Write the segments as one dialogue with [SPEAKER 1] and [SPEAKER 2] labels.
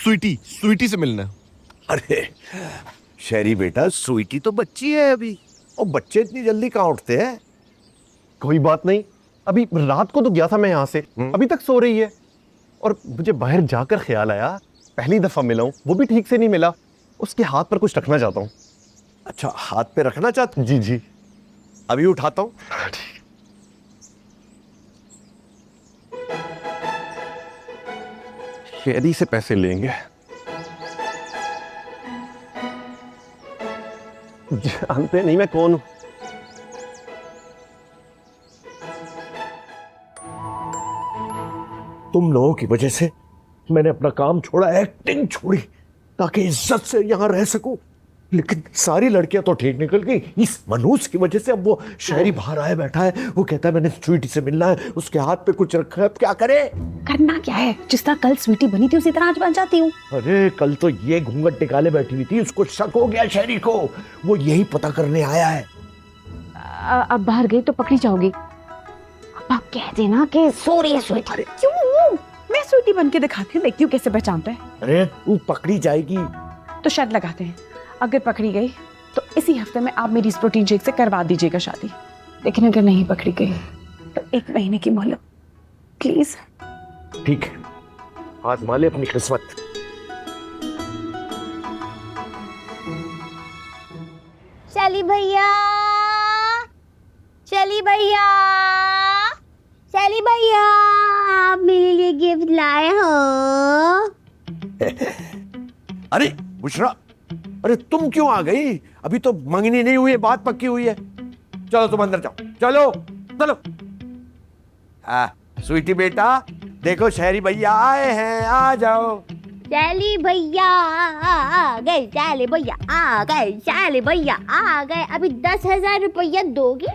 [SPEAKER 1] स्वीटी स्वीटी से मिलना है।
[SPEAKER 2] अरे शहरी बेटा, स्वीटी तो बच्ची है अभी, और बच्चे इतनी जल्दी कहाँ उठते हैं।
[SPEAKER 3] कोई बात नहीं, अभी रात को तो गया था मैं यहाँ से, अभी तक सो रही है। और मुझे बाहर जाकर ख्याल आया, पहली दफा मिला हूँ, वो भी ठीक से नहीं मिला, उसके हाथ पर कुछ रखना चाहता हूँ।
[SPEAKER 2] अच्छा, हाथ पे रखना चाहते?
[SPEAKER 3] जी जी।
[SPEAKER 2] अभी उठाता हूँ।
[SPEAKER 3] शेरी से पैसे लेंगे। जानते नहीं मैं कौन हूं।
[SPEAKER 2] तुम लोगों की वजह से मैंने अपना काम छोड़ा, एक्टिंग छोड़ी, ताकि इज्जत से यहाँ रह सकूं। लेकिन सारी लड़कियां तो ठीक निकल गई, इस मनूस की वजह से अब वो शहरी बाहर आया बैठा है, वो कहता है मैंने स्वीटी से मिलना है, उसके हाथ पे कुछ रखा है, अब क्या करे?
[SPEAKER 4] करना क्या है, जिस तरह कल स्वीटी बनी थी उसी तरह आज बन जाती हूँ।
[SPEAKER 2] अरे कल तो ये घूंघट निकाले बैठी हुई थी, उसको शक हो गया शहरी को, वो यही पता करने आया है।
[SPEAKER 4] अब बाहर गई तो पकड़ी जाओगी। अब आप कह देना कि सो रही है स्वीटी। क्यों? मैं स्वीटी बन के दिखाती हूँ, देखती हूँ कैसे पहचानते हैं।
[SPEAKER 2] अरे तू पकड़ी जाएगी
[SPEAKER 4] तो शर्त लगाते हैं, अगर पकड़ी गई तो इसी हफ्ते में आप मेरी इस प्रोटीन शेक से करवा दीजिएगा शादी। लेकिन अगर नहीं पकड़ी गई तो 1 महीने की मोहलत प्लीज।
[SPEAKER 2] ठीक है, आजमा ले अपनी किस्मत।
[SPEAKER 5] चली भैया, चली भैया, चली भैया, आप मेरे लिए गिफ्ट लाए हो।
[SPEAKER 2] अरे बुशरा, अरे तुम क्यों आ गई? अभी तो मंगनी नहीं हुई है, बात पक्की हुई है। चलो तुम अंदर जाओ, चलो चलो। स्वीटी बेटा, देखो शहरी भैया आए हैं, आ जाओ।
[SPEAKER 5] चली भैया आ गए, चले भैया आ गए, चले भैया आ गए। अभी 10,000 रुपया दोगी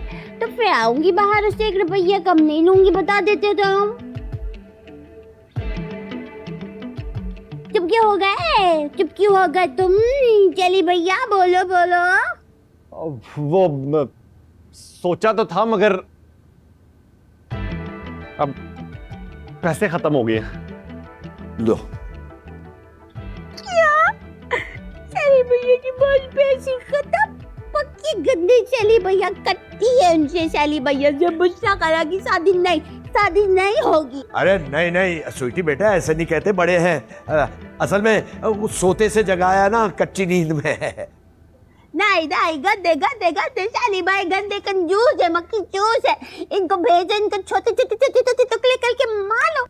[SPEAKER 5] तो फिर आऊंगी बाहर, से 1 रुपया कम नहीं लूंगी, बता देते तो हम। चुप क्यों हो गए, चुप क्यों हो गए तुम? चली भैया बोलो बोलो।
[SPEAKER 3] वो सोचा तो था, मगर अब पैसे खत्म हो गए।
[SPEAKER 2] लो।
[SPEAKER 5] क्या? चली भैया की बहुत पैसे खत्म? पक्की गंदी चली भैया कटती है उनसे। चली भैया से बुशरा करा की शादी नहीं होगी।
[SPEAKER 2] अरे नहीं नहीं स्वीटी बेटा, ऐसे नहीं कहते, बड़े हैं। असल में वो सोते से जगाया ना, कच्ची नींद में।
[SPEAKER 5] नहीं नहीं, गंदे गंदे गंदे शाली भाई, गंदे कंजूस है, मक्खी चूस है। इनको भेजो, इनको छोटे छोटे छोटे छोटे टुकड़े करके मारो।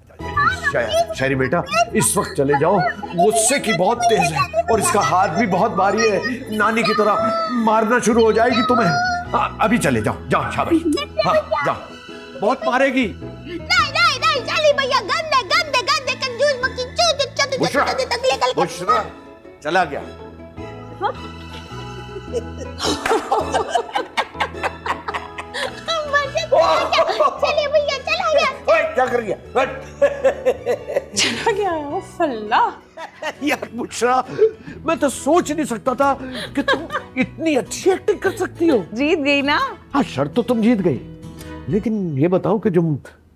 [SPEAKER 2] शहरी बेटा, इस वक्त चले जाओ, गुस्से की बहुत तेज है और इसका हाथ भी बहुत भारी है, नानी की तरह मारना शुरू हो जाएगी तुम्हें। अभी चले जाओ, जाओ शाबाश। हाँ जाओ, बहुत मारेगी।
[SPEAKER 5] नहीं नहीं नहीं, शाली भैया गंदे गंदे गंदे कंजूस मक्खी चूस, छोटे
[SPEAKER 2] बुशरा,
[SPEAKER 5] छोटे टुकड़े करके।
[SPEAKER 2] बुशरा चला गया।
[SPEAKER 5] चलिए भैया, चला गया।
[SPEAKER 2] ओए, क्या कर गया?
[SPEAKER 4] चला गया फल्ला।
[SPEAKER 2] यार बुशरा, मैं तो सोच नहीं सकता था कि तुम इतनी अच्छी एक्टिंग कर सकती हो।
[SPEAKER 4] जीत गई ना।
[SPEAKER 2] हाँ, शर्त तो तुम जीत गई, लेकिन ये बताओ कि जो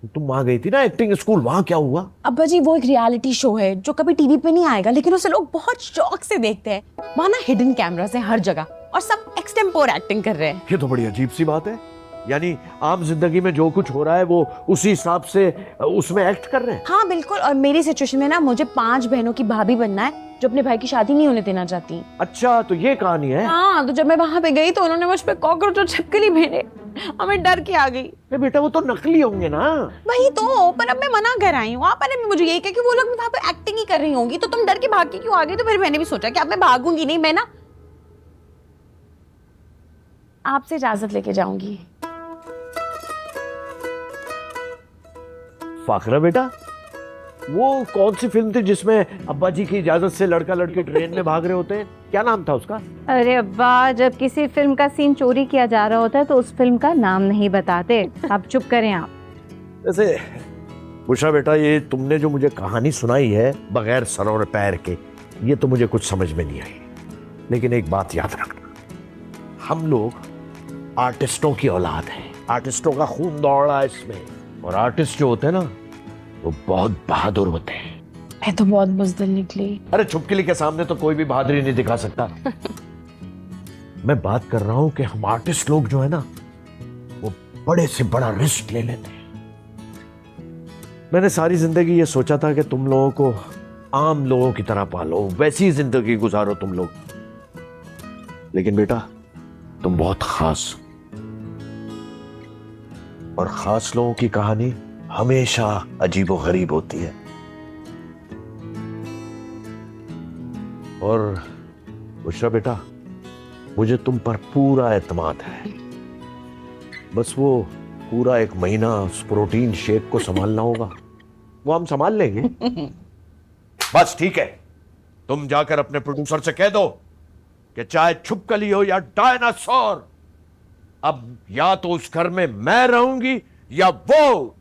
[SPEAKER 2] तुम वहां गई थी ना एक्टिंग स्कूल, वहां क्या हुआ?
[SPEAKER 4] अब्बा जी, वो एक रियलिटी शो है जो कभी टीवी पे नहीं आएगा, लेकिन उसे लोग बहुत शौक से देखते हैं। वहाँ ना हिडन कैमरास हैं हर जगह और सब एक्सटेम्पोर एक्टिंग कर रहे हैं।
[SPEAKER 2] ये तो बड़ी अजीब सी बात है। यानी आम जिंदगी में जो कुछ हो रहा है वो उसी हिसाब से उसमें एक्ट कर रहे हैं।
[SPEAKER 4] हाँ बिल्कुल, और मेरी सिचुएशन में ना मुझे 5 बहनों की भाभी बनना है जो अपने भाई की शादी नहीं होने देना चाहती।
[SPEAKER 2] अच्छा, तो ये कहानी है।
[SPEAKER 4] हाँ, तो जब मैं वहाँ पे गई तो उन्होंने मुझ पे कॉकरोच और छिपकली भेजे। हमें डर के आ गई।
[SPEAKER 2] अरे बेटा, वो तो नकली होंगे ना।
[SPEAKER 4] वही तो, पर अब मैं मना कर आई हूँ। आप भी मुझे यही कहा कि वो लोग वहाँ पे एक्टिंग ही कर रही होंगी, तो तुम डर के भाग के क्यों आ गई? तो फिर मैंने भी सोचा कि अब मैं भागूंगी नहीं, मैं ना आपसे इजाजत लेके जाऊंगी।
[SPEAKER 2] फाखरा बेटा, वो कौन सी फिल्म थी जिसमें अब्बा जी की इजाजत से लड़का लड़की ट्रेन में भाग रहे होते हैं? क्या नाम था उसका?
[SPEAKER 6] अरे अब्बा, जब किसी फिल्म का सीन चोरी किया जा रहा होता है तो उस फिल्म का नाम नहीं बताते। आप चुप करें आप।
[SPEAKER 2] वैसे बुशरा बेटा, ये तुमने जो मुझे कहानी सुनाई है बगैर सर और पैर के, ये तो मुझे कुछ समझ में नहीं आई। लेकिन एक बात याद रखना, हम लोग आर्टिस्टों की औलाद हैं, आर्टिस्टों का खून दौड़ रहा है इसमें। और आर्टिस्ट जो होते हैं ना, वो बहुत बहादुर होते हैं।
[SPEAKER 4] मैं तो बहुत बुज़दिल निकली।
[SPEAKER 2] अरे छुपकली के सामने तो कोई भी बहादुरी नहीं दिखा सकता। मैं बात कर रहा हूं कि हम आर्टिस्ट लोग जो है ना, वो बड़े से बड़ा रिस्क ले लेते हैं। मैंने सारी जिंदगी ये सोचा था कि तुम लोगों को आम लोगों की तरह पालो, वैसी जिंदगी गुजारो तुम लोग, लेकिन बेटा तुम बहुत खास हो। और खास लोगों की कहानी हमेशा अजीबो गरीब होती है। और बुशरा बेटा, मुझे तुम पर पूरा एतमाद है। बस वो पूरा 1 महीना उस प्रोटीन शेक को संभालना होगा, वो हम संभाल लेंगे। बस ठीक है, तुम जाकर अपने प्रोड्यूसर से कह दो कि चाहे छुपकली हो या डायनासोर, अब या तो उस घर में मैं रहूंगी या वो।